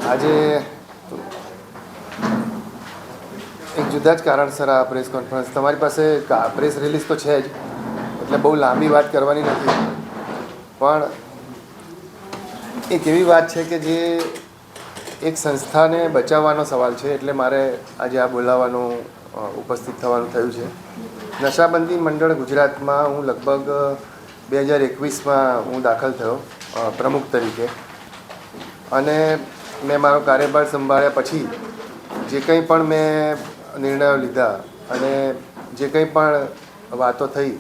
આજે એક જુદા જ કારણસર આ પ્રેસ કોન્ફરન્સ. તમારી પાસે પ્રેસ રિલીઝ તો છે જ, એટલે બહુ લાંબી વાત કરવાની નથી, પણ એક એવી વાત છે કે જે એક સંસ્થાને બચાવવાનો સવાલ છે, એટલે મારે આજે આ બોલાવવાનું ઉપસ્થિત થવાનું થયું છે. નશાબંધી મંડળ ગુજરાતમાં હું લગભગ 2021માં હું દાખલ થયો પ્રમુખ તરીકે, અને મેં મારો કાર્યભાર સંભાળ્યા પછી જે કંઈ પણ મેં નિર્ણયો લીધા અને જે કંઈ પણ વાતો થઈ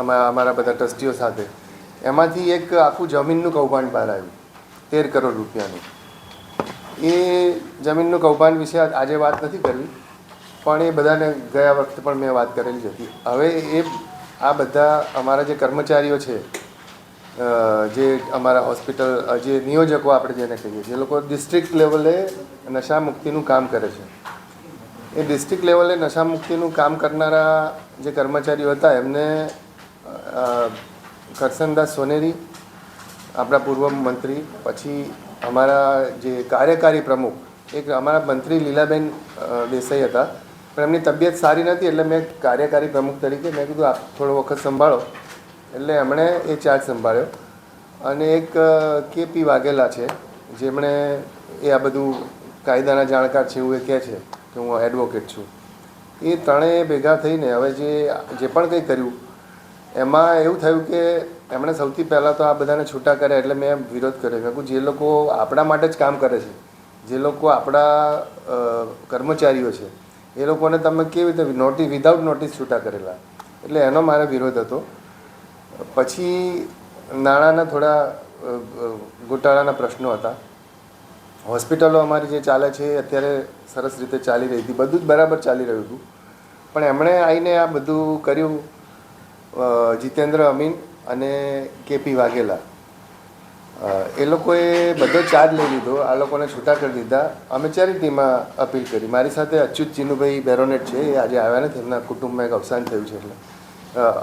અમારા બધા ટ્રસ્ટીઓ સાથે, એમાંથી એક આખું જમીનનું કૌભાંડ બહાર આવ્યું, 13 કરોડ રૂપિયાનું. એ જમીનનું કૌભાંડ વિશે આજે વાત નથી કરવી, પણ એ બધાને ગયા વખતે પણ મેં વાત કરેલી જ હતી. હવે આ બધા અમારા જે કર્મચારીઓ છે, જે અમારા હોસ્પિટલ જે નિયોજકો આપણે જેને કહીએ, જે લોકો ડિસ્ટ્રિક્ટ લેવલે નશામુક્તિનું કામ કરે છે, એ ડિસ્ટ્રિક્ટ લેવલે નશામુક્તિનું કામ કરનારા જે કર્મચારીઓ હતા, એમને કરસનદાસ સોનેરી, આપણા પૂર્વ મંત્રી, પછી અમારા જે કાર્યકારી પ્રમુખ એક અમારા મંત્રી લીલાબેન દેસાઈ હતા, પણ એમની તબિયત સારી નથી, એટલે મેં કાર્યકારી પ્રમુખ તરીકે મેં કીધું આપ થોડો વખત સંભાળો, એટલે એમણે એ ચાર્જ સંભાળ્યો. અને એક કેપી વાઘેલા છે, જેમણે આ બધું કાયદાના જાણકાર છે એવું એ કહે છે કે હું એડવોકેટ છું. એ ત્રણેય ભેગા થઈને હવે જે પણ કંઈ કર્યું એમાં એવું થયું કે એમણે સૌથી પહેલાં તો આ બધાને છૂટા કર્યા, એટલે મેં વિરોધ કર્યો. મેં કહ્યું જે લોકો આપણા માટે જ કામ કરે છે, જે લોકો આપણા કર્મચારીઓ છે, એ લોકોને તમે કેવી રીતે વિધાઉટ નોટિસ છૂટા કરેલા, એટલે એનો મારે વિરોધ હતો. પછી નાણાંના થોડા ગોટાળાના પ્રશ્નો હતા. હોસ્પિટલો અમારી જે ચાલે છે એ અત્યારે સરસ રીતે ચાલી રહી હતી, બધું જ બરાબર ચાલી રહ્યું હતું, પણ એમણે આવીને આ બધું કર્યું. જીતેન્દ્ર અમીન અને કેપી વાઘેલા, એ લોકોએ બધો ચાર્જ લઈ લીધો, આ લોકોને છૂટા કરી દીધા. અમે ચેરિટીમાં અપીલ કરી. મારી સાથે અચ્યુત ચીનુભાઈ બેરોનેટ છે, એ આજે આવ્યા નથી, એમના કુટુંબમાં એક અવસાન થયું છે, એટલે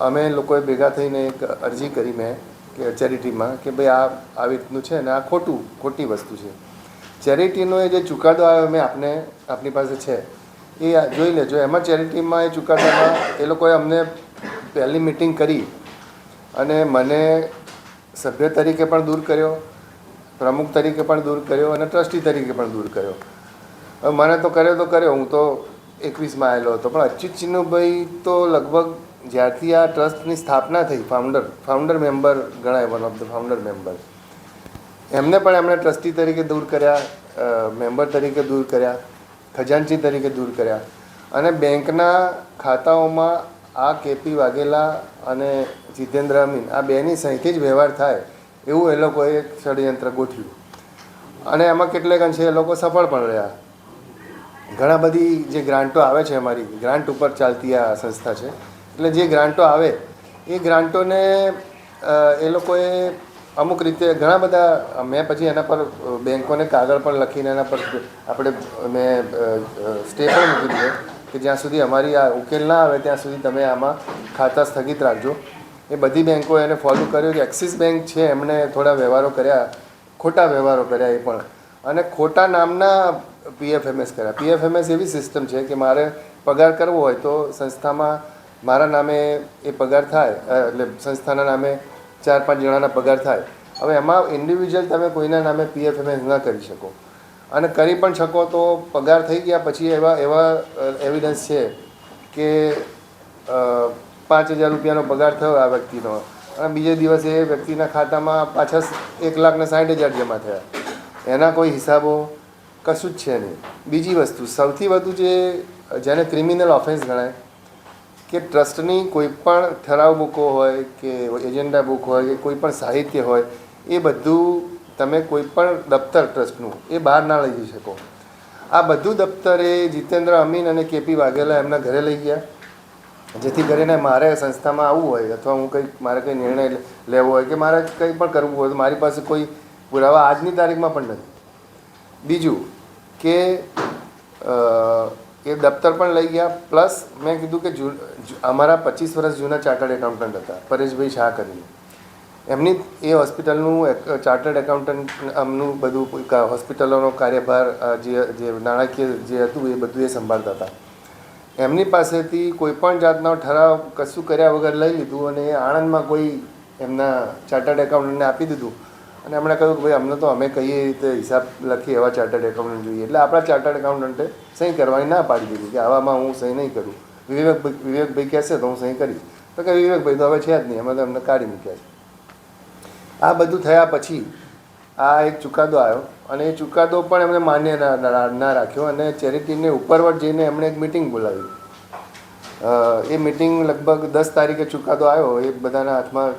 અમે લોકોએ ભેગા થઈને એક અરજી કરી મેં કે ચેરિટીમાં કે ભાઈ આવી રીતનું છે ને આ ખોટી વસ્તુ છે. ચેરિટીનો એ જે ચુકાદો આવ્યો મેં આપની પાસે છે એ જોઈ લેજો. એમાં ચેરિટીમાં એ ચુકાદામાં એ લોકોએ અમને પહેલી મિટિંગ કરી અને મને સભ્ય તરીકે પણ દૂર કર્યો, પ્રમુખ તરીકે પણ દૂર કર્યો અને ટ્રસ્ટી તરીકે પણ દૂર કર્યો. હવે મને તો કર્યો, હું તો 21માં આવેલો હતો, પણ અચ્યુત ચિન્નુભાઈ તો લગભગ જ્યારથી આ ટ્રસ્ટની સ્થાપના થઈ ફાઉન્ડર મેમ્બર ગણાય, one of the founder member, એમને પણ એમણે ટ્રસ્ટી તરીકે દૂર કર્યા, મેમ્બર તરીકે દૂર કર્યા, ખજાનચી તરીકે દૂર કર્યા, અને બેંકના ખાતાઓમાં આ કેપી વાઘેલા અને જીતેન્દ્ર અમીન આ બેની સહીથી જ વ્યવહાર થાય એવું એ લોકોએ એક ષડયંત્ર ગોઠવ્યું. અને એમાં કેટલેક અંશે એ લોકો સફળ પણ રહ્યા. ઘણા બધી જે ગ્રાન્ટો આવે છે, અમારી ગ્રાન્ટ ઉપર ચાલતી આ સંસ્થા છે, એટલે જે ગ્રાન્ટો આવે એ ગ્રાન્ટોને એ લોકોએ અમુક રીતે ઘણા બધા, મેં પછી એના પર બેંકોને કાગળ પણ લખીને એના પર મેં સ્ટે પણ મૂકી દીધો કે જ્યાં સુધી અમારી આ ઉકેલ ના આવે ત્યાં સુધી તમે આમાં ખાતા સ્થગિત રાખજો. એ બધી બેંકો એને ફોલો કર્યો. એક્સિસ બેંક છે, એમણે થોડા વ્યવહારો કર્યા, ખોટા વ્યવહારો કર્યા એ પણ, અને ખોટા નામના પીએફએમએસ કર્યા. પીએફએમએસ એવી સિસ્ટમ છે કે મારે પગાર કરવો હોય તો સંસ્થામાં મારા નામે એ પગાર થાય, એટલે સંસ્થાના નામે 4-5 જણાના પગાર થાય. હવે એમાં ઇન્ડિવિજ્યુઅલ તમે કોઈના નામે પીએફએમએસ ન કરી શકો, અને કરી પણ શકો તો પગાર થઈ ગયા પછી એવા એવિડન્સ છે કે 5,000 રૂપિયાનો પગાર થયો આ વ્યક્તિનો, અને બીજે દિવસે એ વ્યક્તિના ખાતામાં પાછા 1,60,000 જમા થયા, એના કોઈ હિસાબો કશું જ છે નહીં. બીજી વસ્તુ, સૌથી વધુ જેને ક્રિમિનલ ઓફેન્સ ગણાય કે ટ્રસ્ટની કોઈ પણ ઠરાવ બુકો હોય કે એજન્ડા બુક હોય કે કોઈ પણ સાહિત્ય હોય, એ બધું તમે કોઈ પણ દફતર ટ્રસ્ટનું એ બહાર ના લઈ જઈ શકો. આ બધું દફતર એ જીતેન્દ્ર અમીન અને કેપી વાઘેલા એમના ઘરે લઈ ગયા, જેથી કરીને મારે સંસ્થામાં આવવું હોય અથવા મારે કંઈ નિર્ણય લેવો હોય કે મારે કંઈ પણ કરવું હોય તો મારી પાસે કોઈ પુરાવા આજની તારીખમાં પણ નથી. બીજું કે એ દફતર પણ લઈ ગયા, પ્લસ મેં કીધું કે અમારા 25 વર્ષ જૂના ચાર્ટર્ડ એકાઉન્ટન્ટ હતા પરેશભાઈ શાહ કરીને, એમની એ હોસ્પિટલનું ચાર્ટર્ડ એકાઉન્ટન્ટ આમનું બધું હોસ્પિટલોનો કાર્યભાર જે નાણાકીય જે હતું એ બધું એ સંભાળતા હતા. એમની પાસેથી કોઈપણ જાતનો ઠરાવ કશું કર્યા વગર લઈ લીધું અને એ આણંદમાં કોઈ એમના ચાર્ટર્ડ એકાઉન્ટન્ટને આપી દીધું અને એમણે કહ્યું કે ભાઈ અમને તો અમે કહીએ એ રીતે હિસાબ લખીએ એવા ચાર્ટર્ડ એકાઉન્ટન્ટ જોઈએ. એટલે આપણા ચાર્ટર્ડ એકાઉન્ટન્ટે સહી કરવાની ના પાડી દીધી કે આવામાં હું સહી નહીં કરું. વિવેકભાઈ કહેશે તો હું સહી કરીશ. તો કે વિવેકભાઈ તો હવે છે જ નહીં, અમે તો અમને કાઢી મૂક્યા છે. આ બધું થયા પછી આ એક ચુકાદો આવ્યો અને એ ચુકાદો પણ એમણે માન્ય ના રાખ્યો અને ચેરિટીને ઉપરવટ જઈને એમણે એક મિટિંગ બોલાવી. એ મિટિંગ લગભગ 10 તારીખે ચુકાદો આવ્યો. એ બધાના હાથમાં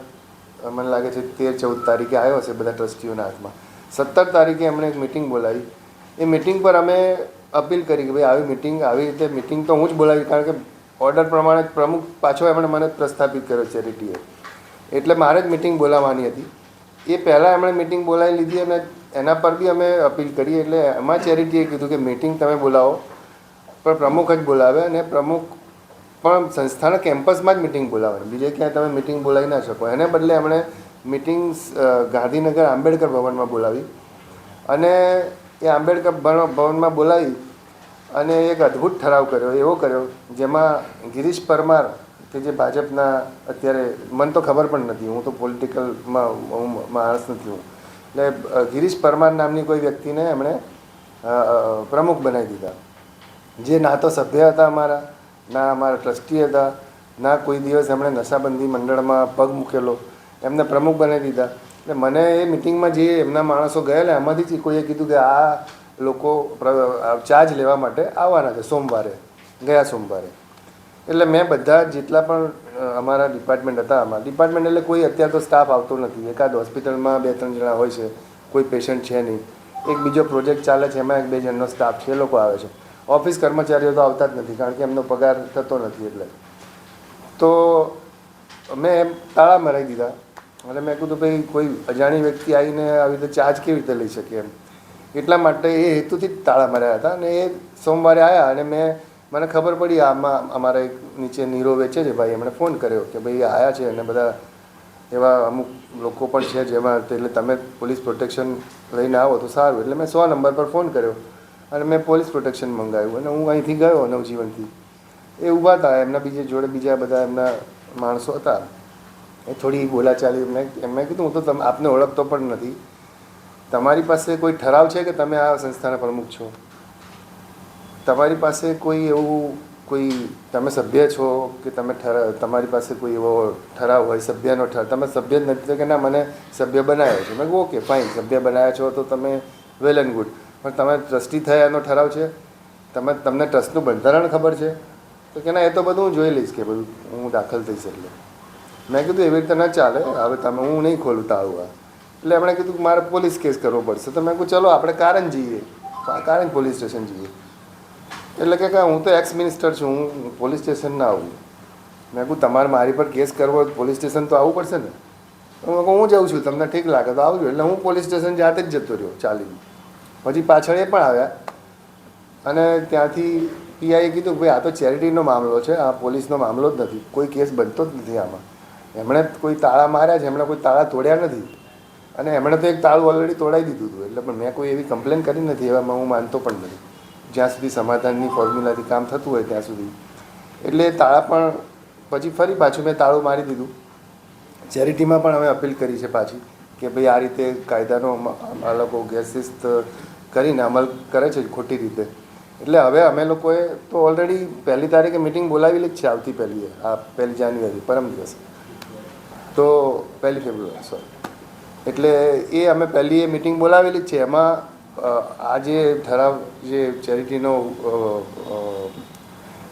મને લાગે છે 13-14 તારીખે આવ્યો હશે બધા ટ્રસ્ટીઓના હાથમાં. 17 તારીખે એમણે એક મિટિંગ બોલાવી. એ મિટિંગ પર અમે અપીલ કરી કે ભાઈ આવી રીતે મિટિંગ તો હું જ બોલાવી, કારણ કે ઓર્ડર પ્રમાણે પ્રમુખ પાછો એમણે મને પ્રસ્થાપિત કર્યો ચેરિટીએ, એટલે મારે જ મિટિંગ બોલાવવાની હતી. એ પહેલાં એમણે મિટિંગ બોલાવી લીધી અને એના પર બી અમે અપીલ કરી. એટલે એમાં ચેરિટીએ કીધું કે મિટિંગ તમે બોલાવો પણ પ્રમુખ જ બોલાવે અને પ્રમુખ પણ સંસ્થાના કેમ્પસમાં જ મિટિંગ બોલાવે, બીજે ક્યાંય તમે મિટિંગ બોલાવી ના શકો. એને બદલે એમણે મિટિંગ ગાંધીનગર આંબેડકર ભવનમાં બોલાવી અને એ આંબેડકર ભવનમાં બોલાવી અને એક અદ્ભુત ઠરાવ કર્યો, એવો કર્યો જેમાં ગિરીશ પરમાર કે જે ભાજપના અત્યારે મને તો ખબર પણ નથી, હું તો પોલિટિકલમાં હું માણસ નથી હું, એટલે ગિરીશ પરમાર નામની કોઈ વ્યક્તિને એમણે પ્રમુખ બનાવી દીધા, જે ના તો સભ્ય હતા અમારા, ના અમારા ટ્રસ્ટી હતા, ના કોઈ દિવસ એમણે નશાબંધી મંડળમાં પગ મૂકેલો, એમને પ્રમુખ બનાવી દીધા. એટલે મને એ મિટિંગમાં જે એમના માણસો ગયેલા એમાંથી જ કોઈએ કીધું કે આ લોકો ચાર્જ લેવા માટે આવવાના છે ગયા સોમવારે. એટલે મેં બધા જેટલા પણ અમારા ડિપાર્ટમેન્ટ હતા, અમારા ડિપાર્ટમેન્ટ એટલે કોઈ અત્યારે તો સ્ટાફ આવતો નથી, એકાદ હોસ્પિટલમાં 2-3 જણા હોય છે, કોઈ પેશન્ટ છે નહીં, એક બીજો પ્રોજેક્ટ ચાલે છે એમાં 1-2 જણનો સ્ટાફ છે, એ લોકો આવે છે. ઓફિસ કર્મચારીઓ તો આવતા જ નથી કારણ કે એમનો પગાર થતો નથી. એટલે તો મેં એમ તાળા મરાવી દીધા અને મેં કીધું ભાઈ કોઈ અજાણી વ્યક્તિ આવીને આવી રીતે ચાર્જ કેવી રીતે લઈ શકે એમ, એટલા માટે એ હેતુથી જ તાળા મરાયા હતા. અને એ સોમવારે આવ્યા અને મને ખબર પડી આમાં અમારા એક નીચે નીરો વેચે છે ભાઈ, એમણે ફોન કર્યો કે ભાઈ આવ્યા છે અને બધા એવા અમુક લોકો પણ છે જેમાં, એટલે તમે પોલીસ પ્રોટેક્શન લઈને આવો તો સારું. એટલે મેં 100 નંબર પર ફોન કર્યો અને મેં પોલીસ પ્રોટેક્શન મંગાવ્યું અને હું અહીંથી ગયો નવજીવનથી. એ ઊભા હતા, એમના બીજા બધા એમના માણસો હતા, એ થોડી બોલાચાલી એમને કીધું હું તો આપને ઓળખતો પણ નથી, તમારી પાસે કોઈ ઠરાવ છે કે તમે આ સંસ્થાના પ્રમુખ છો? તમારી પાસે કોઈ એવું તમે સભ્ય છો કે તમારી પાસે કોઈ એવો ઠરાવ હોય સભ્યનો ઠરાવ? તમે સભ્ય જ નથી કે ના મને સભ્ય બનાવ્યો છે. મેં કહું ઓકે ફાઇન, સભ્ય બનાવ્યા છો તો તમે વેલ એન્ડ ગુડ, પણ તમે ટ્રસ્ટી થયા એનો ઠરાવ છે? તમને ટ્રસ્ટનું બંધારણ ખબર છે? તો કે ના એ તો બધું હું જોઈ લઈશ, કે બધું હું દાખલ થઈશ. એટલે મેં કીધું એવી રીતે ના ચાલે, હવે હું નહીં ખોલું તાળું આ. એટલે એમણે કીધું મારે પોલીસ કેસ કરવો પડશે. તો મેં કહું ચલો આપણે કારંજ જઈએ, કારંજ પોલીસ સ્ટેશન જઈએ. એટલે કે હું તો એક્સ મિનિસ્ટર છું, હું પોલીસ સ્ટેશન ના આવું. મેં કહું તમારે મારી પર કેસ કરવો હોય પોલીસ સ્ટેશન તો આવવું પડશે ને. હું જાઉં છું, તમને ઠીક લાગે તો આવજો. એટલે હું પોલીસ સ્ટેશન જાતે જ જતો રહ્યો ચાલીને. પછી પાછળ એ પણ આવ્યા અને ત્યાંથી પીઆઈએ કીધું ભાઈ આ તો ચેરિટીનો મામલો છે, આ પોલીસનો મામલો જ નથી, કોઈ કેસ બનતો જ નથી આમાં. એમણે કોઈ તાળા માર્યા છે, એમણે કોઈ તાળા તોડ્યા નથી અને એમણે તો એક તાળું ઓલરેડી તોડાવી દીધું હતું. એટલે પણ મેં કોઈ એવી કમ્પ્લેન કરી નથી, એવામાં હું માનતો પણ નથી જ્યાં સુધી સમાધાનની ફોર્મ્યુલાથી કામ થતું હોય ત્યાં સુધી. એટલે તાળા પણ પછી ફરી પાછું મેં તાળું મારી દીધું. ચેરિટીમાં પણ અમે અપીલ કરી છે પાછી કે ભાઈ આ રીતે કાયદાનો આ લોકો ગેરશિસ્ત કરીને અમલ કરે છે ખોટી રીતે. એટલે હવે અમે લોકોએ તો ઓલરેડી 1 તારીખે મિટિંગ બોલાવેલી જ છે, આવતી 1 જાન્યુઆરી પરમ દિવસે, તો 1 ફેબ્રુઆરી સોરી. એટલે એ અમે પહેલી મિટિંગ બોલાવેલી જ છે. એમાં આ જે ઠરાવ જે ચેરિટીનો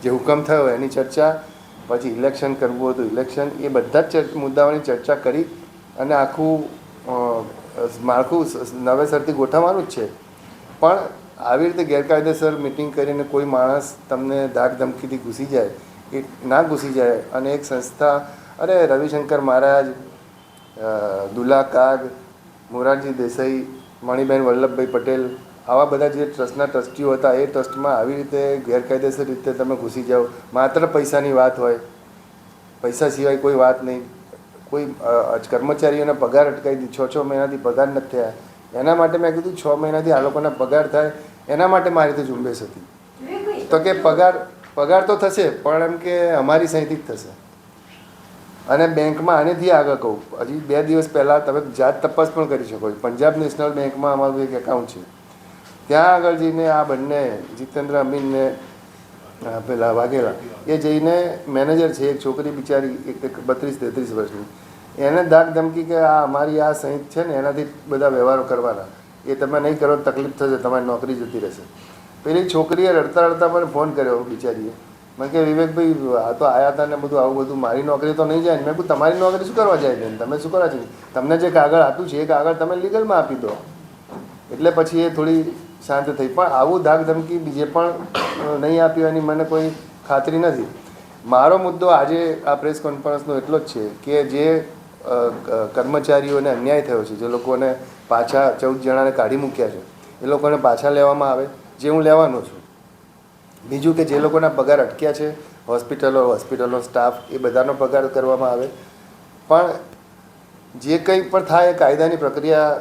જે હુકમ થયો એની ચર્ચા, પછી ઇલેક્શન કરવું હતું ઇલેક્શન, એ બધા જ મુદ્દાઓની ચર્ચા કરી અને આખું માળખું નવેસરથી ગોઠવવાનું જ છે. પણ આવી રીતે ગેરકાયદેસર મિટિંગ કરીને કોઈ માણસ તમને ધાક ધમકીથી ઘૂસી જાય એ ના ઘૂસી જાય. અને એક સંસ્થા, અરે રવિશંકર મહારાજ, દુલા કાગ, મોરારજી દેસાઈ, મણિબેન વલ્લભભાઈ પટેલ, આવા બધા જે ટ્રસ્ટના ટ્રસ્ટીઓ હતા એ ટ્રસ્ટમાં આવી રીતે ગેરકાયદેસર રીતે તમે ઘૂસી જાઓ, માત્ર પૈસાની વાત હોય, પૈસા સિવાય કોઈ વાત નહીં, કોઈ કર્મચારીઓના પગાર અટકાવી દીધી, 6 મહિનાથી પગાર નથી થયા, એના માટે મેં કીધું 6 મહિનાથી આ લોકોના પગાર થાય, એના માટે મારી રીતે ઝુંબેશ હતી. તો કે પગાર તો થશે, પણ એમ કે અમારી સહીથી જ થશે. અને બેંકમાં આનેથી આગળ કહું, હજી 2 દિવસ પહેલાં તમે જાત તપાસ પણ કરી શકો છો. પંજાબ નેશનલ બેંકમાં અમારું એક એકાઉન્ટ છે, ત્યાં આગળ જઈને આ બંને જીતેન્દ્ર અમીનને પેલા વાઘેલા એ જઈને મેનેજર છે, એક છોકરી બિચારી 32-33 વર્ષની, એને ધાક ધમકી કે આ અમારી આ સહિત છે ને એનાથી બધા વ્યવહારો કરવાના, એ તમે નહીં કરો તકલીફ થશે, તમારી નોકરી જતી રહેશે. પેલી છોકરીએ રડતા રડતા મને ફોન કર્યો બિચારીએ, મને કે વિવેકભાઈ આ તો આવ્યા હતા ને બધું આવું બધું, મારી નોકરી તો નહીં જાય ને. મેં કહું તમારી નોકરી શું કરવા જાય ને, તમે શું કરવા છે, તમને જે કાગળ આપ્યું છે એ કાગળ તમે લીગલમાં આપી દો. એટલે પછી એ થોડી શાંત થઈ. પણ આવું ધાક ધમકી બીજે પણ નહીં આપી એની મને કોઈ ખાતરી નથી. મારો મુદ્દો આજે આ પ્રેસ કોન્ફરન્સનો એટલો જ છે કે જે કર્મચારીઓને અન્યાય થયો છે, જે લોકોને પાછા 14 જણાને કાઢી મૂક્યા છે, એ લોકોને પાછા લેવામાં આવે, જે હું લેવાનો છું. બીજું કે જે લોકોના પગાર અટક્યા છે, હોસ્પિટલો સ્ટાફ, એ બધાનો પગાર કરવામાં આવે. પણ જે કંઈ પણ થાય એ કાયદાની પ્રક્રિયા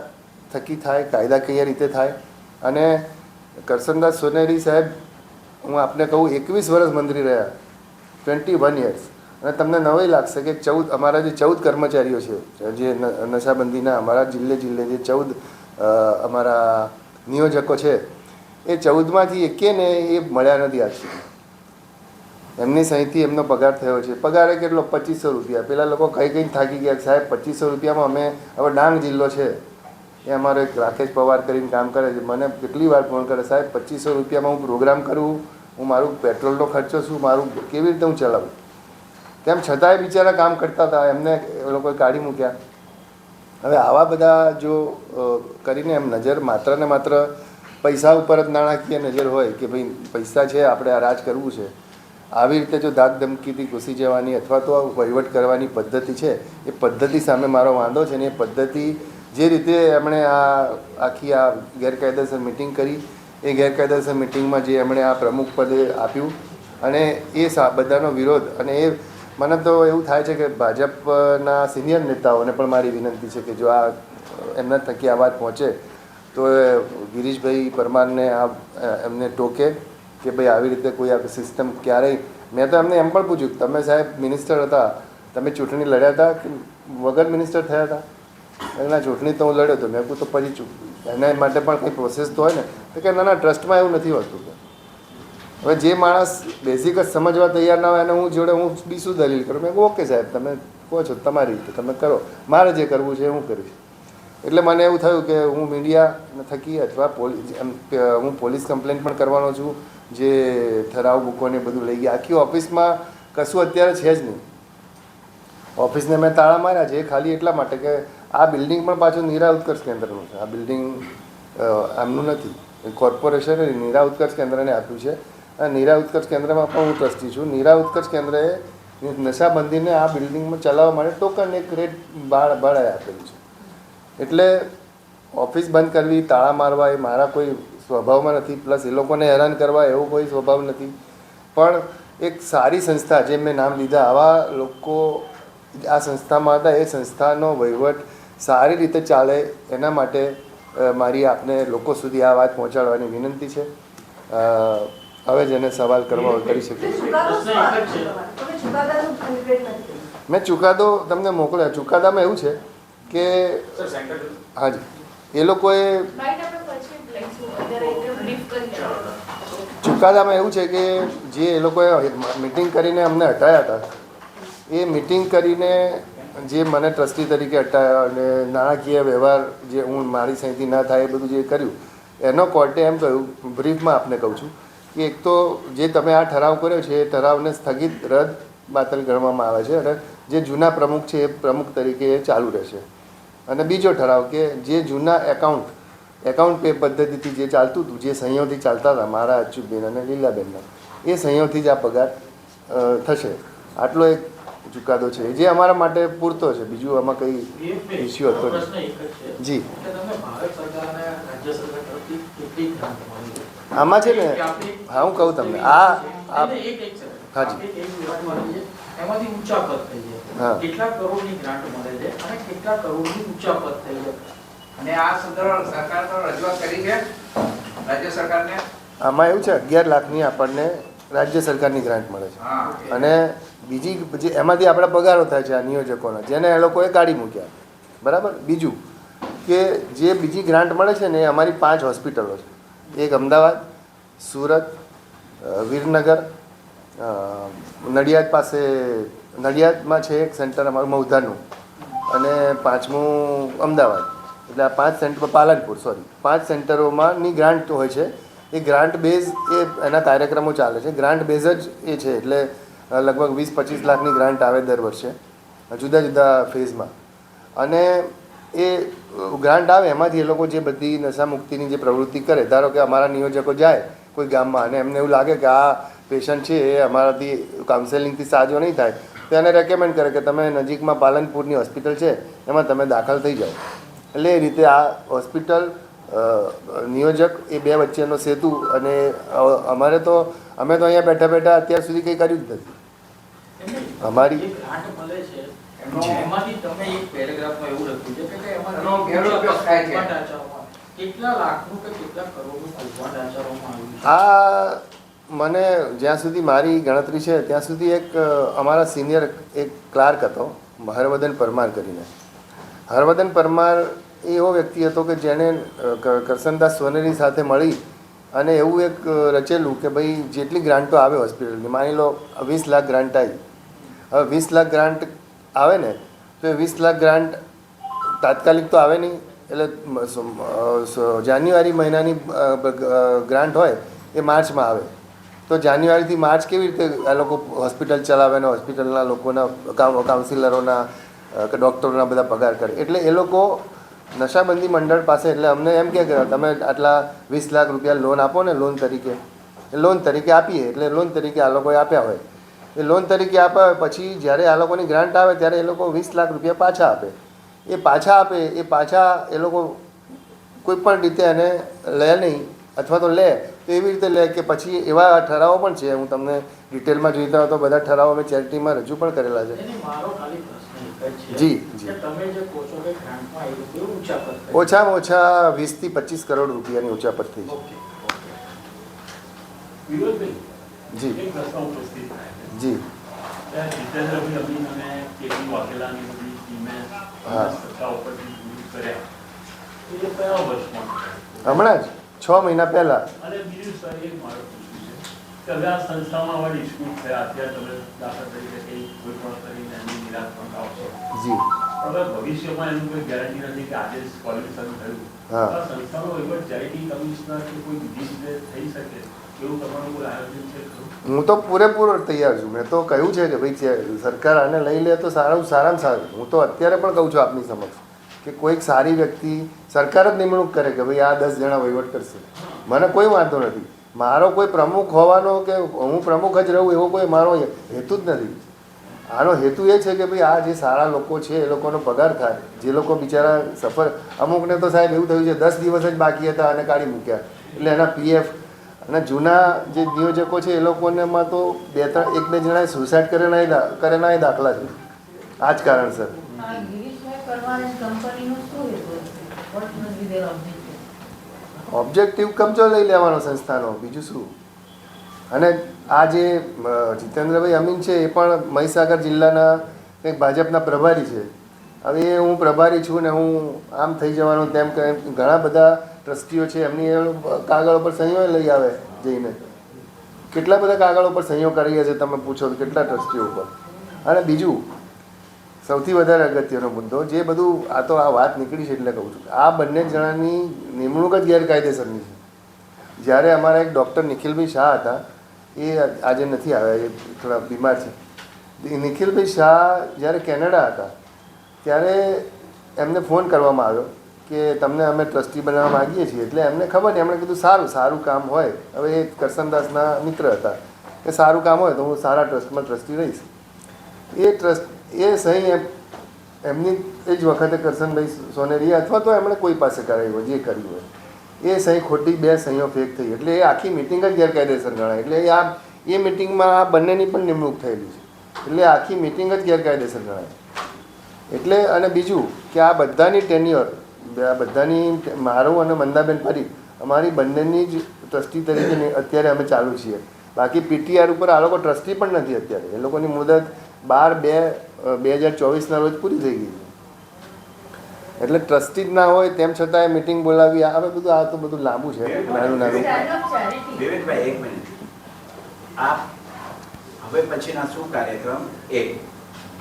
થકી થાય, કાયદાકીય રીતે થાય. અને કરસનદાસ સોનેરી સાહેબ, હું આપને કહું 21 વર્ષ મંત્રી રહ્યા, 21 યર્સ. અને તમને નવાઈ લાગશે કે 14 અમારા જે 14 કર્મચારીઓ છે, જે નશાબંધીના અમારા જિલ્લે જે 14 અમારા નિયોજકો છે, એ 14માંથી એકેને એ મળ્યા નથી આજ સુધી. એમની સહીથી એમનો પગાર થયો છે. પગારે કેટલો? 2500 રૂપિયા. પેલા લોકો કઈ થાકી ગયા, સાહેબ 2500 રૂપિયામાં અમે, હવે ડાંગ જિલ્લો છે, એ અમારો એક રાકેશ પવાર કરીને કામ કરે છે, મને કેટલી વાર ફોન કરે, સાહેબ 2500 રૂપિયામાં હું પ્રોગ્રામ કરું, હું મારું પેટ્રોલનો ખર્ચો શું, મારું કેવી રીતે હું ચલાવું? તેમ છતાંય બિચારા કામ કરતા હતા, એમને એ લોકોએ કાઢી મૂક્યા. હવે આવા બધા જો કરીને એમ નજર માત્ર ને માત્ર પૈસા ઉપર જ નાણાકીય નજર હોય કે ભાઈ પૈસા છે, આપણે આ રાજ કરવું છે, આવી રીતે જો ધાક ધમકીથી ઘૂસી જવાની અથવા તો વહીવટ કરવાની પદ્ધતિ છે, એ પદ્ધતિ સામે મારો વાંધો છે. ને એ પદ્ધતિ જે રીતે એમણે આખી આ ગેરકાયદેસર મિટિંગ કરી, એ ગેરકાયદેસર મિટિંગમાં જે એમણે આ પ્રમુખ પદે આપ્યું, અને એ બધાનો વિરોધ. અને એ મને તો એવું થાય છે કે ભાજપના સિનિયર નેતાઓને પણ મારી વિનંતી છે કે જો આ એમના થકી આ વાત પહોંચે તો ગિરીશભાઈ પરમારને આ એમને ટોકે કે ભાઈ આવી રીતે કોઈ આ સિસ્ટમ ક્યારેય. મેં તો એમને એમ પણ પૂછ્યું, તમે સાહેબ મિનિસ્ટર હતા, તમે ચૂંટણી લડ્યા હતા કે વગર મિનિસ્ટર થયા હતા? એના ચૂંટણી તો હું લડ્યો હતો. મેં કહું તો પછી એના માટે પણ કંઈ પ્રોસેસ તો હોય ને. તો કે ના ટ્રસ્ટમાં એવું નથી હોતું. હવે જે માણસ બેઝિક જ સમજવા તૈયાર ના હોય એને હું બી શું દલીલ કરું? મેં કહું ઓકે સાહેબ, તમે કહો છો તમારી રીતે તમે કરો, મારે જે કરવું છે હું કરીશ. એટલે મને એવું થયું કે હું મીડિયા થકી અથવા હું પોલીસ કમ્પ્લેન પણ કરવાનો છું, જે ઠરાવ બુકોને બધું લઈ ગયા. આખી ઓફિસમાં કશું અત્યારે છે જ નહીં. ઓફિસને મેં તાળા માર્યા છે ખાલી એટલા માટે કે આ બિલ્ડિંગ પણ પાછું નીરા ઉત્કર્ષ કેન્દ્રનું છે. આ બિલ્ડિંગ આમનું નથી, કોર્પોરેશને નીરા ઉત્કર્ષ કેન્દ્રને આપ્યું છે. અને નીરા ઉત્કર્ષ કેન્દ્રમાં પણ હું ટ્રસ્ટી છું. નીરા ઉત્કર્ષ કેન્દ્રએ નશાબંધીને આ બિલ્ડિંગમાં ચલાવવા માટે ટોકન એક રેટ ભાડાએ આપેલું છે. એટલે ઓફિસ બંધ કરવી, તાળા મારવા એ મારા કોઈ સ્વભાવમાં નથી. પ્લસ એ લોકોને હેરાન કરવા એવો કોઈ સ્વભાવ નથી. પણ એક સારી સંસ્થા, જેમ મેં નામ લીધા, આવા લોકો આ સંસ્થામાં હતા, એ સંસ્થાનો વહીવટ સારી રીતે ચાલે એના માટે મારી આપને લોકો સુધી આ વાત પહોંચાડવાની વિનંતી છે. હવે જેને સવાલ કરવા હોય કરી શકે. મેં ચુકાદો તમને મોકલ્યો. ચુકાદામાં એવું છે કે હાજી, એ લોકોએ ચુકાદામાં એવું છે કે જે એ લોકોએ મિટિંગ કરીને અમને હટાયા હતા, એ મિટિંગ કરીને જે મને ટ્રસ્ટી તરીકે હટાયા અને નાણાકીય વ્યવહાર જે હું મારી સહીથી ના થાય એ બધું જે કર્યું, એનો કોર્ટે એમ કહ્યું, બ્રીફમાં આપને કહું છું કે એક તો જે તમે આ ઠરાવ કર્યો છે એ ઠરાવને સ્થગિત રદ બાતલ ગણવામાં આવે છે અને જે જૂના પ્રમુખ છે એ પ્રમુખ તરીકે એ ચાલુ રહેશે. અને બીજો ઠરાવ કે જે જૂના એકાઉન્ટ પે પદ્ધતિથી જે ચાલતું હતું, જે સંયોગથી ચાલતા હતા મારા અચ્યુતબેન અને લીલાબેનના, એ સંયોગથી જ આ પગાર થશે. આટલો એક ચુકાદો છે જે અમારા માટે પૂરતો છે. બીજું આમાં કંઈ ઇસ્યુ હતો જી. આમાં છે ને, હા હું કહું તમને, આ હાજી એમાંથી ઊંચા પદ થઈ જાય, કેટલા કરોડની ગ્રાન્ટ મળે છે અને કેટલા કરોડની ઊંચા પદ થઈ જાય. અને આ સંદર્ભે સરકાર તો રજૂઆત કરી છે રાજ્ય સરકારને. આમાં એવું છે 11 લાખની આપણને રાજ્ય સરકારની ગ્રાન્ટ મળે છે અને બીજી જે એમાંથી આપણા પગારો થાય છે આ નિયોજકોના, જેને એ લોકોએ કાઢી મૂક્યા. બરાબર. બીજું કે જે બીજી ગ્રાન્ટ મળે છે ને એ અમારી 5 હોસ્પિટલો છે. એક અમદાવાદ, સુરત, વિરનગર, નડિયાદ પાસે નડિયાદમાં છે એક સેન્ટર અમારું મૌધાનું, અને 5મું અમદાવાદ. એટલે આ 5 સેન્ટર, પાલનપુર, સોરી, 5 સેન્ટરોમાંની ગ્રાન્ટ હોય છે. એ ગ્રાન્ટ બેઝ એ એના કાર્યક્રમો ચાલે છે. ગ્રાન્ટ બેઝ જ એ છે. એટલે લગભગ 20-25 લાખની ગ્રાન્ટ આવે દર વર્ષે જુદા જુદા ફેઝમાં. અને એ ગ્રાન્ટ આવે એમાંથી એ લોકો જે બધી નશામુક્તિની જે પ્રવૃત્તિ કરે, ધારો કે અમારા નિયોજકો જાય કોઈ ગામમાં અને એમને એવું લાગે કે આ પેશન્ટ છે એ અમારાથી કાઉન્સેલિંગથી સાજો નહીં થાય, તો એને રેકમેન્ડ કરે કે તમે નજીકમાં પાલનપુરની હોસ્પિટલ છે એમાં તમે દાખલ થઈ જાઓ. એટલે એ રીતે આ હોસ્પિટલ, નિયોજક, એ બે વચ્ચેનો સેતુ. અને અમે તો અહીંયા બેઠા બેઠા અત્યાર સુધી કંઈ કર્યું જ નથી. અમારી ગ્રાન્ટ મળે છે એમાંથી તમે એક પેરેગ્રાફમાં એવું લખ્યું છે કે એનો ગેરઉપયોગ થાય છે. કેટલા લાખનું કે કેટલા કરોડનું કૌભાંડ આચરવામાં આવ્યું છે? આ મને જ્યાં સુધી મારી ગણતરી છે ત્યાં સુધી એક અમારા સિનિયર એક ક્લાર્ક હતો, હરવદન પરમાર કરીને. હરવદન પરમાર એવો વ્યક્તિ હતો કે જેણે કરસનદાસ સોનેરી સાથે મળી અને એવું એક રચેલું કે ભાઈ જેટલી ગ્રાન્ટો આવે હોસ્પિટલની, માની લો 20 લાખ ગ્રાન્ટ આવી. હવે 20 લાખ ગ્રાન્ટ આવે ને તો એ 20 લાખ ગ્રાન્ટ તાત્કાલિક તો આવે નહીં. એટલે જાન્યુઆરી મહિનાની ગ્રાન્ટ હોય એ માર્ચમાં આવે. તો જાન્યુઆરીથી માર્ચ કેવી રીતે આ લોકો હોસ્પિટલ ચલાવે ને હોસ્પિટલના લોકોના કાઉન્સિલરોના કે ડૉક્ટરોના બધા પગાર કરે. એટલે એ લોકો નશાબંધી મંડળ પાસે, એટલે અમને એમ કે તમે આટલા 20 લાખ રૂપિયા લોન આપો ને લોન તરીકે. એ લોન તરીકે આપીએ. એટલે લોન તરીકે આ લોકોએ આપ્યા હોય. એ લોન તરીકે આપ્યા હોય પછી જ્યારે આ લોકોની ગ્રાન્ટ આવે ત્યારે એ લોકો 20 લાખ રૂપિયા પાછા આપે. એ પાછા એ લોકો કોઈ પણ રીતે એને લે નહીં, અથવા તો લે તો એવી રીતે લે કે પછી એવા ઠરાવો પણ છે. હું તમને ડિટેલમાં જોઈતા હોય તો બધા ઠરાવો અમે ચેરિટીમાં રજૂ પણ કરેલા છે. જી જી. ઓછામાં ઓછા 20 થી 25 કરોડ રૂપિયાની ઉચાપત થઈ છે. જી જી. હમણાં જ 6 મહિના પહેલા. હવે આ સંસ્થામાં આવા ડિસ્પ્યુટ થયા, અત્યારે તમે દાખલા તરીકે કોઈ પણ કરીને એની નિરાકરણ આવશો. જી. હવે ભવિષ્યમાં એનું કોઈ ગેરંટી નથી કે આજે સોલ્યુશન થયું. આ સંસ્થાનો વહીવટ ચેરિટી કમિશનર કે કોઈ બીજી રીતે થઈ શકે એવું તમારું કોઈ આયોજન છે? હું તો પૂરેપૂરો તૈયાર છું. મેં તો કહ્યું છે કે ભાઈ સરકાર આને લઈ લે તો સારામાં સારું. હું તો અત્યારે પણ કહું છું આપની સમક્ષ કે કોઈક સારી વ્યક્તિ સરકાર જ નિમણૂક કરે કે ભાઈ આ 10 જણા વહીવટ કરશે. મને કોઈ વાંધો નથી. મારો કોઈ પ્રમુખ હોવાનો કે હું પ્રમુખ જ રહું એવો કોઈ મારો હેતુ જ નથી. આનો હેતુ એ છે કે ભાઈ આ જે સારા લોકો છે એ લોકોનો પગાર થાય. જે લોકો બિચારા સફર, અમુકને તો સાહેબ એવું થયું છે 10 દિવસ જ બાકી હતા અને કાઢી મૂક્યા. એટલે એના પીએફ અને જૂના જે નિયોજકો છે એ લોકોનેમાં તો 1-2 જણાએ સુસાઇડ કરેલા દાખલા છે. આ જ કારણસર. ઓબ્જેક્ટિવ કબજો લઈ લેવાનો સંસ્થાનો, બીજું શું. અને આ જે જીતેન્દ્રભાઈ અમીન છે એ પણ મહીસાગર જિલ્લાના કંઈક ભાજપના પ્રભારી છે. હવે એ હું પ્રભારી છું ને હું આમ થઈ જવાનું તેમ કે ઘણા બધા ટ્રસ્ટીઓ છે એમની કાગળો પર સહીઓ લઈ આવે જઈને. કેટલા બધા કાગળો પર સહીઓ કરી છે તમે પૂછો તો કેટલા ટ્રસ્ટીઓ ઉપર. અને બીજું સૌથી વધારે અગત્યનો મુદ્દો જે બધું આ તો આ વાત નીકળી છે એટલે કહું છું આ બંને જણાની નિમણૂક જ ગેરકાયદેસરની છે. જ્યારે અમારા એક ડૉક્ટર નિખિલભાઈ શાહ હતા, એ આજે નથી આવ્યા, એ થોડા બીમાર છે. નિખિલભાઈ શાહ જ્યારે કેનેડા હતા ત્યારે એમને ફોન કરવામાં આવ્યો કે તમને અમે ટ્રસ્ટી બનાવવા માગીએ છીએ. એટલે એમને ખબર નહીં, એમણે કીધું સારું કામ હોય. હવે એ કરસનદાસના મિત્ર હતા કે સારું કામ હોય તો હું સારા ટ્રસ્ટમાં ટ્રસ્ટી રહીશ. એ સહી એમની એ જ વખતે કરસનભાઈ સોનેરી અથવા તો એમણે કોઈ પાસે કરાવી હોય, જે કર્યું હોય એ સહી ખોટી 2 સહીઓ ફેક થઈ. એટલે એ આખી મિટિંગ જ ગેરકાયદેસર ગણાય. એટલે એ મિટિંગમાં આ બંનેની પણ નિમણૂક થયેલી છે. એટલે આખી મિટિંગ જ ગેરકાયદેસર ગણાય. એટલે અને બીજું કે આ બધાની ટેન્યુઅર, આ બધાની મારું અને મંદાબેન પરીખ અમારી બંનેની જ ટ્રસ્ટી તરીકે અત્યારે અમે ચાલુ છીએ. બાકી પીટીઆર ઉપર આ લોકો ટ્રસ્ટી પણ નથી અત્યારે. એ લોકોની મુદત 12/2/2024 રોજ પૂરી થઈ ગઈ છે. એટલે ટ્રસ્ટી જ ના હોય તેમ છતાં એ મિટિંગ બોલાવી હવે બધું આ તો બધું લાંબુ છે, નાનું નાનું. વિવેકભાઈ એક મિનિટ, આ હવે પછીના શું કાર્યક્રમ? એક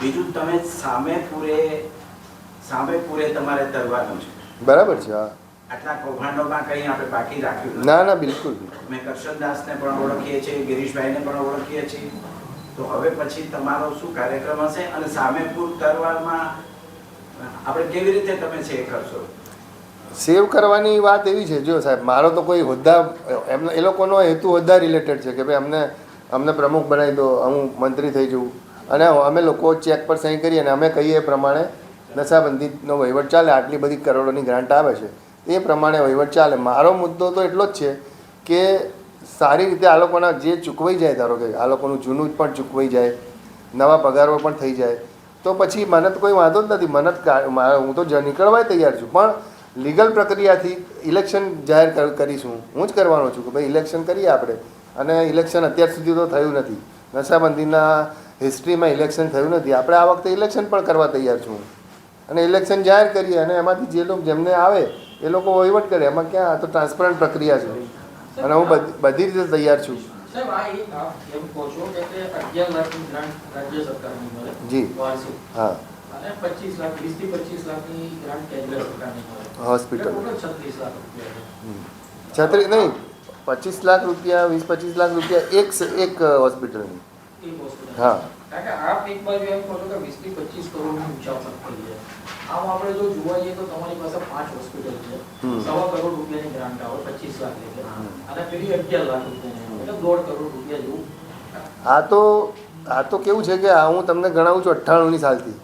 બીજું, તમે સામે પૂરે તમારે તરવાનું છે, બરાબર છે. હા, આટલા કૌભાંડોમાં કંઈ આપણે બાકી રાખ્યું નથી. ના ના, બિલકુલ. મેં કરશનદાસને પણ ઓળખીએ છીએ, ગિરીશભાઈને પણ ઓળખીએ છીએ. તો હવે પછી તમારો શું કાર્યક્રમ હશે અને સામેપુર તરવારમાં આપણે કેવી રીતે તમે સેવ કરશો? સેવ કરવાની વાત એવી છે, જો સાહેબ, મારો તો કોઈ હોદ્દા એમને એ લોકોનો હેતુ હોદ્દા રિલેટેડ છે કે ભાઈ અમને પ્રમુખ બનાવી દો, હું મંત્રી થઈ જઉં અને અમે લોકો ચેક પર સહી કરીએ અને અમે કહીએ એ પ્રમાણે નશાબંધીનો વહીવટ ચાલે. આટલી બધી કરોડોની ગ્રાન્ટ આવે છે એ પ્રમાણે વહીવટ ચાલે. મારો મુદ્દો તો એટલો જ છે કે સારી રીતે આ લોકોના જે ચૂકવાઈ જાય, ધારો કે આ લોકોનું જૂનું પણ ચૂકવાઈ જાય, નવા પગારો પણ થઈ જાય, તો પછી મને તો કોઈ વાંધો જ નથી. હું તો નીકળવાય તૈયાર છું, પણ લીગલ પ્રક્રિયાથી ઇલેક્શન જાહેર કરીશું. હું જ કરવાનો છું કે ભાઈ ઇલેક્શન કરીએ આપણે. અને ઇલેક્શન અત્યાર સુધી તો થયું નથી, નશાબંધીના હિસ્ટ્રીમાં ઇલેક્શન થયું નથી. આપણે આ વખતે ઇલેક્શન પણ કરવા તૈયાર છું અને ઇલેક્શન જાહેર કરીએ અને એમાંથી જે લોકો જેમને આવે એ લોકો વહીવટ કરે. એમાં ક્યાં, આ તો ટ્રાન્સપરન્ટ પ્રક્રિયા છે અને હું બધી રીતે તૈયાર છું. સાહેબ, આ એક આપ એમ કહો છો કે 11 લાખની ગ્રાન્ટ રાજ્ય સરકારની મળે જી. વાર્ષિક, હા, અને 25 લાખ 20 થી 25 લાખની ગ્રાન્ટ કેન્દ્ર સરકારની મળે હોસ્પિટલ. એટલે ટોટલ 36 લાખ રૂપિયા છે. છત્રી નહીં, 25 લાખ રૂપિયા, 20-25 લાખ રૂપિયા એક હોસ્પિટલની. એક હોસ્પિટલ. હા, કારણ કે આપ એક બાજુ એમ કહો છો કે 20 થી 25 કરોડની ઉચાપત થઈ જાય. આમ આપણે જો જોવા જઈએ તો તમારી પાસે 5 હોસ્પિટલ છે, 1.25 કરોડ રૂપિયાની ગ્રાન્ટ આવે 25 લાખ એટલે, અને પેલી 11 લાખ રૂપિયાની એટલે 1.5 કરોડ રૂપિયા જેવું. આ તો કેવું છે કે હું તમને ગણાવું છું 98ની સાલથી,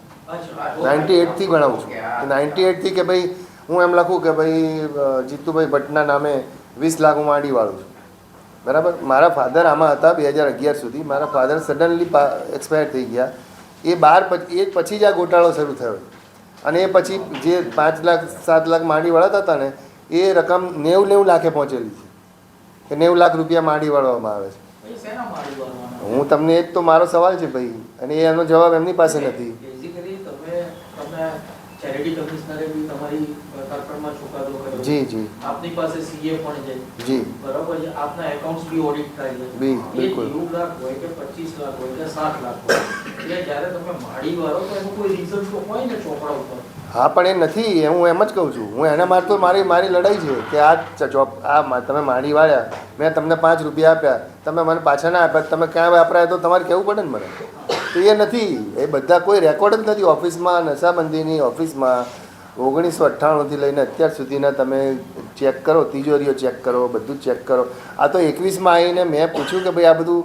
98થી ગણાવું છું. 98થી કે ભાઈ હું એમ લખું કે ભાઈ જીતુભાઈ ભટ્ટના નામે 20 લાખ હું માંડી વાળું છું, બરાબર. મારા ફાધર આમાં હતા 2011 સુધી. મારા ફાધર સડનલી એક્સપાયર થઈ ગયા. એ પછી જ આ ગોટાળો શરૂ થયો અને એ પછી જે 5 લાખ 7 લાખ માંડી વળાતા હતા ને એ રકમ 90 લાખે પહોંચેલી છે કે 90 લાખ રૂપિયા માંડી વળવામાં આવે છે. એ શેના મારી વાળવાના? હું તમને એ જ તો મારો સવાલ છે ભાઈ, અને એનો જવાબ એમની પાસે નથી. બેઝિકલી તમે ચેરિટી કમિશનરે બી તમારી કાર્યક્રમમાં ચુકાદો કર્યો. જી જી. આપની પાસે સીએ પણ છે. જી. બરાબર છે. આપના એકાઉન્ટ્સ બી ઓડિટ થાય છે. બિલકુલ. 90 લાખ હોય કે 25 લાખ હોય કે 7 લાખ હોય, એટલે જ્યારે તમે માડી વાળો તો એનું કોઈ રીઝન તો હોય ને ચોપડા ઉપર. હા, પણ એ નથી. હું એમ જ કહું છું. હું એના માટે તો મારી લડાઈ છે કે તમે માંડી વાળ્યા, મેં તમને 5 રૂપિયા આપ્યા, તમે મને પાછા ના આપ્યા, તમે ક્યાં વાપરાય તો તમારે કહેવું પડે ને મને. તો એ નથી. એ બધા કોઈ રેકોર્ડ જ નથી ઓફિસમાં, નશાબંધીની ઓફિસમાં 1998થી લઈને અત્યાર સુધીના તમે ચેક કરો, તિજોરીઓ ચેક કરો, બધું ચેક કરો. આ તો 21માં આવીને મેં પૂછ્યું કે ભાઈ આ બધું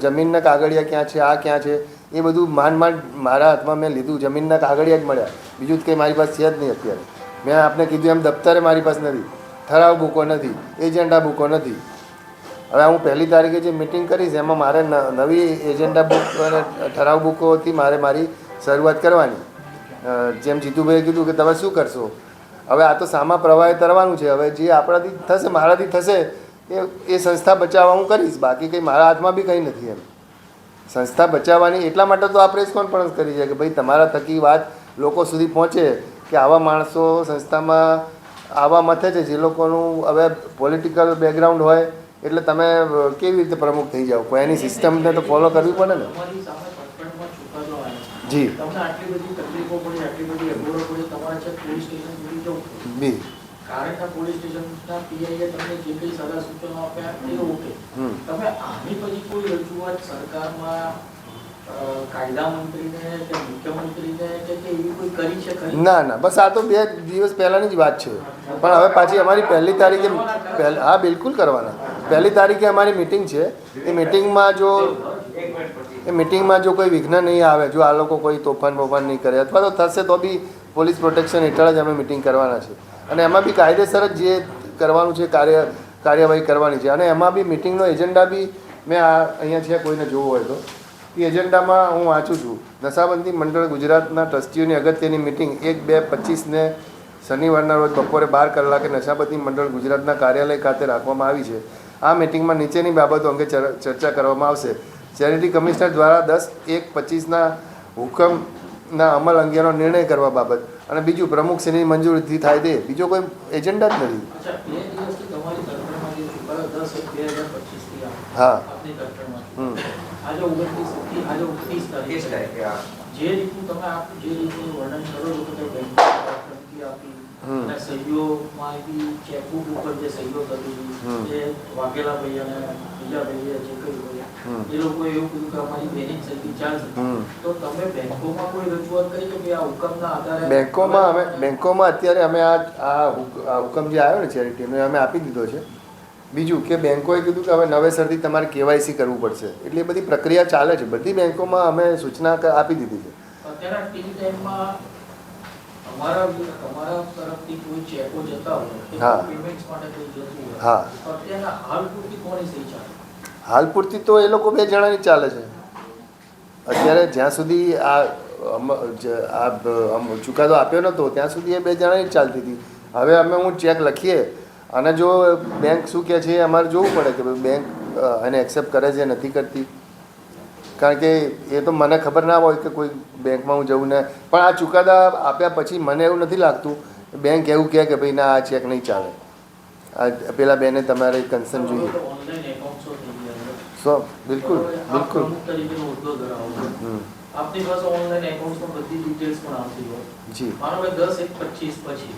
જમીનના કાગળિયા ક્યાં છે, આ ક્યાં છે, એ બધું માંડ મારા હાથમાં મેં લીધું. જમીનના કાગળિયા જ મળ્યા, બીજું જ કંઈ મારી પાસે છે જ નહીં અત્યારે. મેં આપને કીધું એમ દફતરે મારી પાસે નથી, ઠરાવ બુકો નથી, એજન્ડા બુકો નથી. હવે હું 1લી તારીખે જે મિટિંગ કરીશ એમાં મારે નવી એજન્ડા બુક અને ઠરાવ બુકોથી મારી શરૂઆત કરવાની. જેમ જીતુભાઈએ કીધું કે તમે શું કરશો, હવે આ તો સામા પ્રવાહે તરવાનું છે. હવે જે આપણાથી થશે, મારાથી થશે એ સંસ્થા બચાવવા હું કરીશ. બાકી કંઈ મારા હાથમાં બી કંઈ નથી. એમ સંસ્થા બચાવવાની એટલા માટે તો આ પ્રેસ કોન્ફરન્સ કરી છે કે ભાઈ તમારા થકી વાત લોકો સુધી પહોંચે કે આવા માણસો સંસ્થામાં આવા મથે છે જે લોકોનું હવે પોલિટિકલ બેકગ્રાઉન્ડ હોય, એટલે તમે કેવી રીતે પ્રમુખ થઈ જાઓ? કોઈ એની સિસ્ટમને તો ફોલો કરવી પડે ને. તમારી સામે કોન્ફરન્સમાં ચુકાદો આવ્યો. જી. તમને આટલી બધી તકલીફો પડી, આટલી બધી અગવડો પડી, તમારે છે પોલીસ સ્ટેશન સુધી જવું બી. કારણના પોલીસ સ્ટેશનના પીઆઈએ તમને જે કંઈ સલાહ સૂચનો આપ્યા એ ઓકે. તમે આની પછી કોઈ રજૂઆત સરકારમાં કાયદા મંત્રીને કે મુખ્યમંત્રીને કે એવી કોઈ કરી છે ખરી? ના, બસ આ તો 2 દિવસ પહેલાંની જ વાત છે. પણ હવે પાછી અમારી 1લી તારીખે, હા બિલકુલ કરવાના. 1લી તારીખે અમારી મિટિંગ છે. એ મિટિંગમાં જો કોઈ વિઘ્ન નહીં આવે, જો આ લોકો કોઈ તોફાન નહીં કરે અથવા તો થશે તો બી પોલીસ પ્રોટેક્શન હેઠળ જ અમે મિટિંગ કરવાના છે. અને એમાં બી કાયદેસર જ જે કરવાનું છે કાર્યવાહી કરવાની છે. અને એમાં બી મિટિંગનો એજન્ડા બી મેં અહીંયા છે, કોઈને જોવો હોય તો એ એજન્ડામાં હું વાંચું છું નશાબંધી મંડળ ગુજરાતના ટ્રસ્ટીઓની અગત્યની મિટિંગ 1/2/25ને શનિવારના રોજ બપોરે 12 કલાકે નશાબંધી મંડળ ગુજરાતના કાર્યાલય ખાતે રાખવામાં આવી છે. આ મિટિંગમાં નીચેની બાબતો અંગે ચર્ચા કરવામાં આવશે. ચેરિટી કમિશનર દ્વારા 10/1/25ના હુકમના અમલ અંગેનો નિર્ણય કરવા બાબત અને બીજું પ્રમુખશ્રીની મંજૂરીથી થાય તે બીજો કોઈ એજન્ડા જ નથી. અચ્છા, બે દિવસથી તમારી કલ્પનામાં જે ચુકાદો 10/1/2025 થી હા. આપની કલ્પનામાં આજે 29 આજે 29 તારીખ હા. જે રીતનું તમે જે રીતનું વર્ણન કરો છો કે બેંકની આપી અને સહીઓમાં બી ચેકબુક ઉપર જે સહીઓ કરી એ વાઘેલા ભાઈ અને બીજા ભાઈએ જે કર્યું એ લોકોએ એવું કીધું કે અમારી બેનિંગ સહી ચાલશે. તો તમે બેંકોમાં કોઈ રજૂઆત કરી કે આ હુકમના આધારે બેંકોમાં અત્યારે અમે આ હુકમ જે આવ્યો ને ચેરિટી અમે આપી દીધો છે. બીજું કે બેંકોએ કીધું કે હવે નવેસરથી તમારે કેવાયસી કરવું પડશે એટલે એ બધી પ્રક્રિયા ચાલે છે. બધી બેંકોમાં અમે સૂચના આપી દીધી છે. અત્યારના ટી ટાઈમમાં અમારા તરફથી કોઈ ચેકો જતા હોય હા. પેમેન્ટ્સ માટે કોઈ જતું હોય હા. તો અત્યારના હાલ પૂરતી કોની સહી ચાલે? હાલ પૂરતી તો એ લોકો 2 જણાની ચાલે છે અત્યારે. જ્યાં સુધી આ ચુકાદો આપ્યો નહોતો ત્યાં સુધી એ 2 જણાની ચાલતી હતી. હવે હું ચેક લખીએ અને જો બેંક શું કહે છે એ અમારે જોવું પડે કે બેંક એને એક્સેપ્ટ કરે છે નથી કરતી. કારણ કે એ તો મને ખબર ના હોય કે કોઈ બેંકમાં હું જવું ને પણ આ ચુકાદા આપ્યા પછી મને એવું નથી લાગતું બેંક એવું કહે કે ભાઈ ના આ ચેક નહીં ચાલે. આ પેલા બેને તમારે કન્સર્ન જોઈએ. ઓનલાઈન એકાઉન્ટ્સો થઈ ગયા છે. સો બિલકુલ બિલકુલ. પ્રમુખ તરીકેનો હોદ્દો ધરાવો છો. આપની પાસે ઓનલાઈન એકાઉન્ટ્સમાં બધી ડિટેલ્સ પણ આવતી હોય. જી. માનો કે 10/1/25 પછી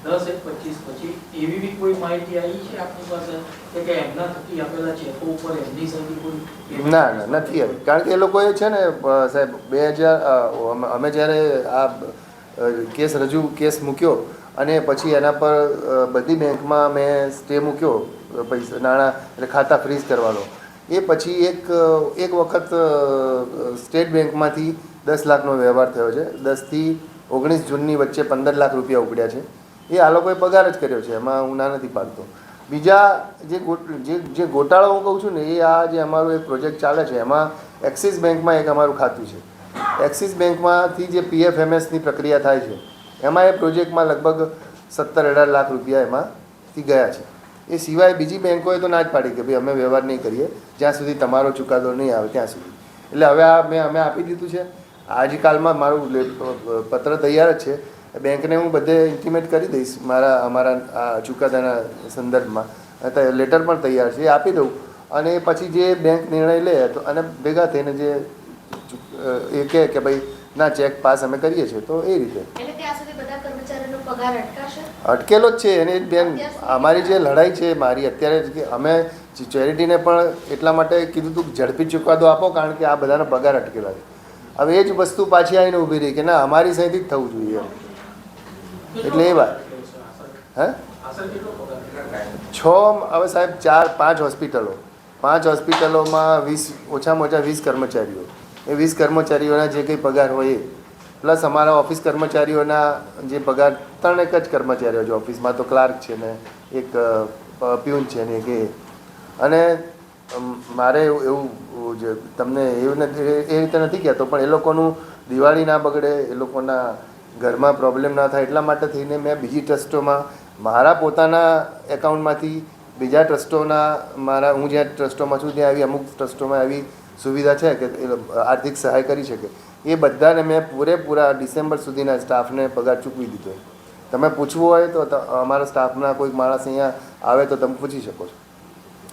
10/1/25 પછી એવી બી કોઈ માહિતી આવી છે આપની પાસે કે એમના થકી આપેલા ચેકો ઉપર એમની સહી કોઈ ના નથી આવી. કારણ કે એ લોકોએ છે ને સાહેબ 2000 અમે જ્યારે આ કેસ મૂક્યો અને પછી એના પર બધી બેંકમાં મેં સ્ટે મૂક્યો પૈસા નાણાં એટલે ખાતા ફ્રીઝ કરવાનો. એ પછી એક વખત સ્ટેટ બેંકમાંથી 10 લાખનો વ્યવહાર થયો છે. 10 થી 19 જૂનની વચ્ચે 15 લાખ રૂપિયા ઉપડ્યા છે. એ આ લોકોએ પગાર જ કર્યો છે, એમાં હું ના નથી પાડતો. બીજા જે ગોટાળો હું કહું છું ને એ આ જે અમારું એક પ્રોજેક્ટ ચાલે છે એમાં એક્સિસ બેંકમાં એક અમારું ખાતું છે. એક્સિસ બેંકમાંથી જે PFMSની પ્રક્રિયા થાય છે એમાં એ પ્રોજેક્ટમાં લગભગ 17-18 લાખ રૂપિયા એમાંથી ગયા છે. એ સિવાય બીજી બેંકોએ તો ના જ પાડી કે ભાઈ અમે વ્યવહાર નહીં કરીએ જ્યાં સુધી તમારો ચુકાદો નહીં આવે ત્યાં સુધી. એટલે હવે અમે આપી દીધું છે. આજકાલમાં મારું પત્ર તૈયાર જ છે. બેંકને હું બધે ઇન્ટિમેટ કરી દઈશ અમારા આ ચુકાદાના સંદર્ભમાં. લેટર પણ તૈયાર છે, એ આપી દઉં અને પછી જે બેંક નિર્ણય લે તો અને ભેગા થઈને જે એ કહે કે ભાઈ ના ચેક પાસ અમે કરીએ છીએ તો એ રીતે અટકેલો જ છે. એને બેન અમારી જે લડાઈ છે મારી અત્યારે કે અમે ચેરિટીને પણ એટલા માટે કીધું હતું કે ઝડપી ચુકાદો આપો કારણ કે આ બધાના પગાર અટકેલા છે. હવે એ જ વસ્તુ પાછી આવીને ઊભી રહી કે ના અમારી સહીથી જ થવું જોઈએ. એટલે એ વાત હે 6 હવે સાહેબ 4-5 હોસ્પિટલો 5 હોસ્પિટલોમાં 20 ઓછામાં ઓછા 20 કર્મચારીઓ. એ 20 કર્મચારીઓના જે કંઈ પગાર હોય એ પ્લસ અમારા ઓફિસ કર્મચારીઓના જે પગાર 3 જ કર્મચારીઓ છે ઓફિસમાં. તો ક્લાર્ક છે ને એક પ્યુન છે ને એક એ. અને મારે એવું જે તમને એવું નથી એ રીતે નથી કહેતો પણ એ લોકોનું દિવાળી ના બગડે, એ લોકોના ઘરમાં પ્રોબ્લેમ ના થાય એટલા માટે થઈને મેં બીજી ટ્રસ્ટોમાં મારા પોતાના એકાઉન્ટમાંથી બીજા ટ્રસ્ટોના હું જ્યાં ટ્રસ્ટોમાં છું ત્યાં આવી અમુક ટ્રસ્ટોમાં આવી સુવિધા છે કે એ આર્થિક સહાય કરી શકે. એ બધાને મેં પૂરેપૂરા ડિસેમ્બર સુધીના સ્ટાફને પગાર ચૂકવી દીધો. તમે પૂછવું હોય તો અમારા સ્ટાફના કોઈ માણસ અહીંયા આવે તો તમે પૂછી શકો છો.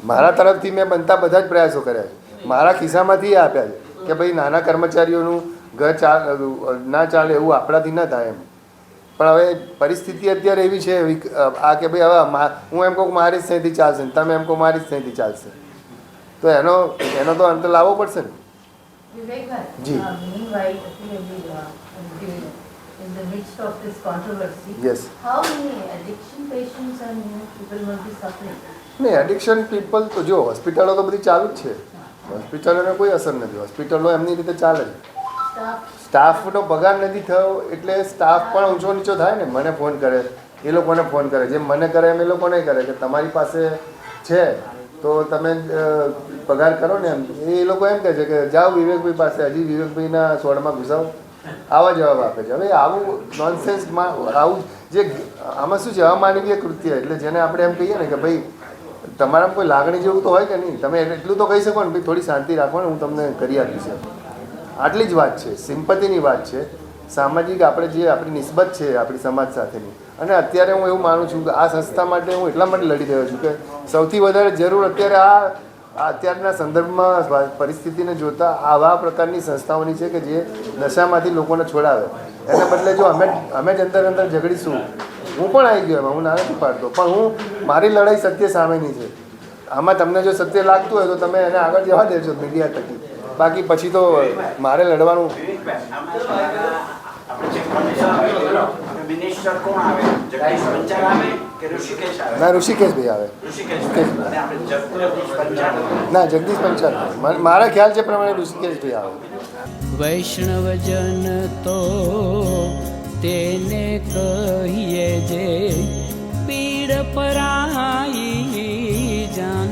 મારા તરફથી મેં બનતા બધા જ પ્રયાસો કર્યા છે. મારા ખિસ્સામાંથી એ આપ્યા છે કે ભાઈ નાના કર્મચારીઓનું ઘર ના ચાલે એવું આપણાથી ન થાય એમ. પણ હવે પરિસ્થિતિ અત્યારે એવી છે આ કે ભાઈ હવે હું એમ કહું મારી જ સહીથી ચાલશે ને તમે એમ કહો મારી જ સહીથી ચાલશે તો એનો તો અંત લાવવો પડશે ને. Vivekbhai, meanwhile, in the midst of this controversy, Yes. how many addiction patients and people must be suffering? નહીં એડિક્શન પીપલ તો જો હોસ્પિટલો તો બધી ચાલુ જ છે. હોસ્પિટલોને કોઈ અસર નથી. હોસ્પિટલો એમની રીતે ચાલે છે. સ્ટાફનો પગાર નથી થયો એટલે સ્ટાફ પણ ઊંચો નીચો થાય ને. મને ફોન કરે, એ લોકોને ફોન કરે, જેમ મને કરે એમ એ લોકોને કરે કે તમારી પાસે છે તો તમે પગાર કરો ને એમ એ લોકો એમ કહે છે કે જાઓ વિવેકભાઈ પાસે, હજી વિવેકભાઈના સોળમાં ઘુસાવો, આવા જવાબ આપે છે. હવે આવું નોનસેન્સમાં આવું જે આમાં શું છે, અમાનવીય કૃત્ય, એટલે જેને આપણે એમ કહીએ ને કે ભાઈ તમારામાં કોઈ લાગણી જેવું તો હોય કે નહીં, તમે એટલું તો કહી શકો ને ભાઈ થોડી શાંતિ રાખો ને, હું તમને કરી આપીશ. આટલી જ વાત છે, સિમ્પથીની વાત છે, સામાજિક આપણે જે આપણી નિસ્બત છે આપણી સમાજ સાથેની. અને અત્યારે હું એવું માનું છું કે આ સંસ્થા માટે હું એટલા માટે લડી રહ્યો છું કે સૌથી વધારે જરૂર અત્યારે આ અત્યારના સંદર્ભમાં પરિસ્થિતિને જોતા આવા પ્રકારની સંસ્થાઓની છે કે જે નશામાંથી લોકોને છોડાવે. એના બદલે જો અમે જ અંદર ઝઘડીશું, હું પણ આવી ગયો એમાં, હું ના નથી પાડતો, પણ હું મારી લડાઈ સત્ય સામેની છે. આમાં તમને જો સત્ય લાગતું હોય તો તમે એને આગળ જવા દેજો મીડિયા થકી, બાકી પછી તો મારે લડવાનું. મિનિસ્ટર કોણ આવે? જગદીશ પંચાલ આવે કે ઋષિકેશ આવે? ના, ઋષિકેશભાઈ આવે. અને આપણે જગદીશ પંચાલ? ના, જગદીશ પંચાલ મારા ખ્યાલ છે પ્રમાણે ઋષિકેશભાઈ આવે. વૈષ્ણવજન તો તેને કહીએ જે પીડ પરાઈ જાન.